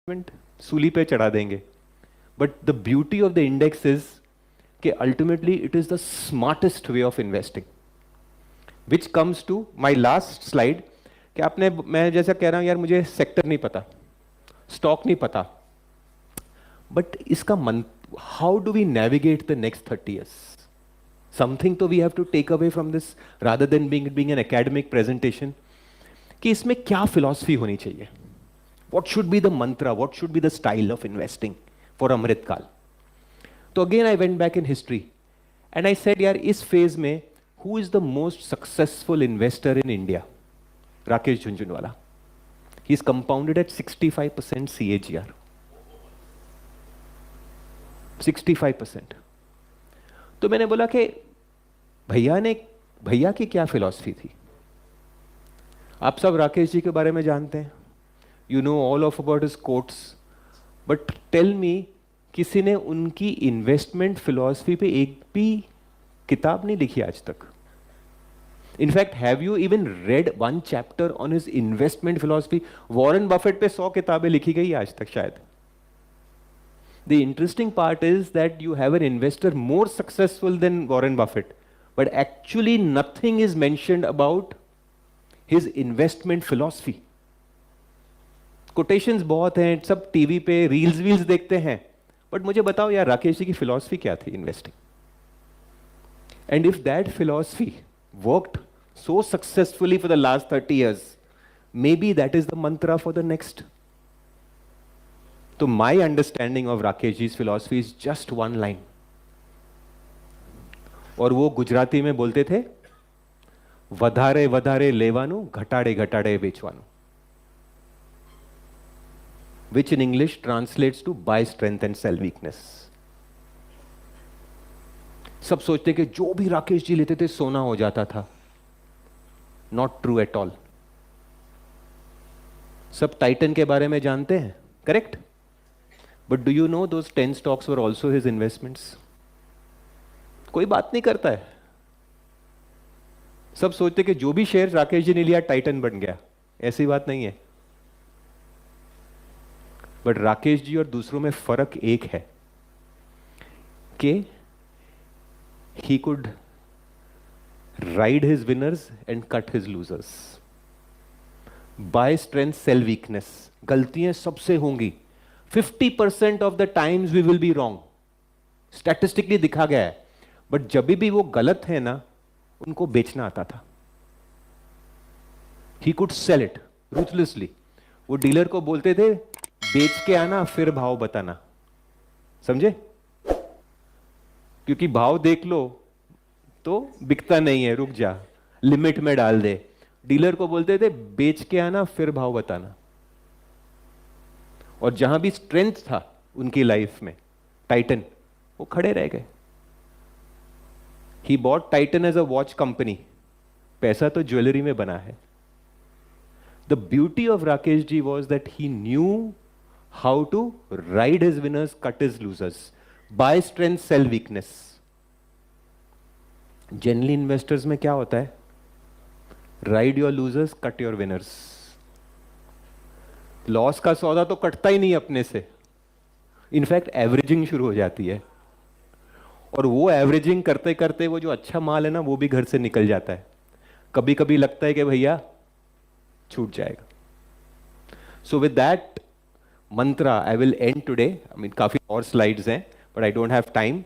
सूली पे चढ़ा देंगे. But the beauty of the index is कि ultimately it is the smartest way of investing, which comes to my last slide. कि आपने, मैं जैसा कह रहा हूं यार मुझे सेक्टर नहीं पता, स्टॉक नहीं पता, बट इसका मन, how do we navigate the next 30 years? Something तो we have to take away from this rather than being an academic presentation. कि इसमें क्या फिलॉसफी होनी चाहिए? What should be the mantra? What should be the style of investing for Amrit Kal? So again I went back in history and I said, यार इस phase में who is the most successful investor in India? Rakesh Jhunjhunwala. He's compounded at 65% CAGR. 65%. तो मैंने बोला कि भैया की क्या फिलॉसफी थी? आप सब राकेश जी के बारे में जानते हैं. You know all of about his quotes, but tell me, किसी ने उनकी इन्वेस्टमेंट फिलॉसफी पे एक भी किताब नहीं लिखी आज तक. In fact have you even read one chapter on his investment philosophy? Warren Buffett पे 100 किताबें लिखी गई आज तक शायद. The interesting part is that you have an investor more successful than Warren Buffett, but actually nothing is mentioned about his investment philosophy. Quotations बहुत हैं, सब टीवी पे रील्स देखते हैं, बट मुझे बताओ यार राकेश जी की फिलॉसफी क्या थी investing? And if that philosophy worked so successfully for the last 30 years, maybe that is the Mantra for the next. तो my understanding of Rakesh ji philosophy is just one line, और वो गुजराती में बोलते थे, वधारे वधारे लेवानु, घटाड़े घटाड़े बेचवानु, which in English translates to buy strength and sell weakness. सब सोचते कि जो भी राकेश जी लेते थे सोना हो जाता था. Not true at all. सब टाइटन के बारे में जानते हैं, correct? But do you know those 10 stocks were also his investments? कोई बात नहीं करता है. सब सोचते कि जो भी शेयर राकेश जी ने लिया टाइटन बन गया. ऐसी बात नहीं है. बट राकेश जी और दूसरों में फर्क एक है कि he could ride his winners and cut his losers. By strength sell weakness. गलतियां सबसे होंगी. 50% of the times we will be wrong. Statistically दिखा गया है. बट जब भी वो गलत है ना, उनको बेचना आता था. He could sell it ruthlessly. वो डीलर को बोलते थे, बेच के आना फिर भाव बताना. समझे? क्योंकि भाव देख लो तो बिकता नहीं है, रुक जा, लिमिट में डाल दे. डीलर को बोलते थे बेच के आना फिर भाव बताना. और जहां भी स्ट्रेंथ था उनकी लाइफ में, टाइटन, वो खड़े रह गए. He bought Titan as a watch company. पैसा तो ज्वेलरी में बना है. The beauty of Rakesh ji was that he knew how to ride his winners, cut his losers. Buy strength, sell weakness. Generally investors में क्या होता है? Ride your losers, cut your winners. Loss का सौदा तो कटता ही नहीं अपने से. इनफैक्ट एवरेजिंग शुरू हो जाती है. और वो एवरेजिंग करते करते वो जो अच्छा माल है ना, वो भी घर से निकल जाता है. कभी कभी लगता है कि भैया छूट जाएगा. So with that mantra I will end today. I mean काफी और स्लाइड्स हैं, but I don't have time.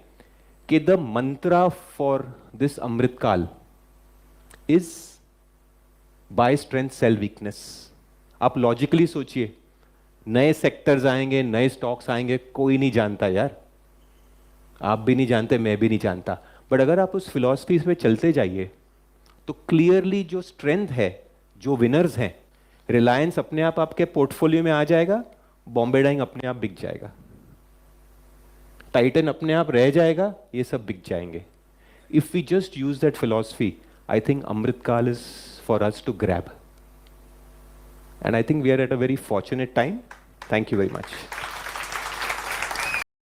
कि the Mantra for this Amrit Kaal is by strength sell weakness. आप लॉजिकली सोचिए, नए सेक्टर्स आएंगे, नए स्टॉक्स आएंगे, कोई नहीं जानता यार. आप भी नहीं जानते, मैं भी नहीं जानता. बट अगर आप उस फिलॉसफी पे चलते जाइए तो क्लियरली जो स्ट्रेंथ है, जो विनर्स हैं, रिलायंस अपने आप आपके पोर्टफोलियो में आ जाएगा. बॉम्बे डाइंग अपने आप बिक जाएगा. टाइटन अपने आप रह जाएगा. ये सब बिक जाएंगे. If we just use that philosophy, I think Amrit Kaal is for us to grab. And I think we are at a very fortunate time. Thank you very much.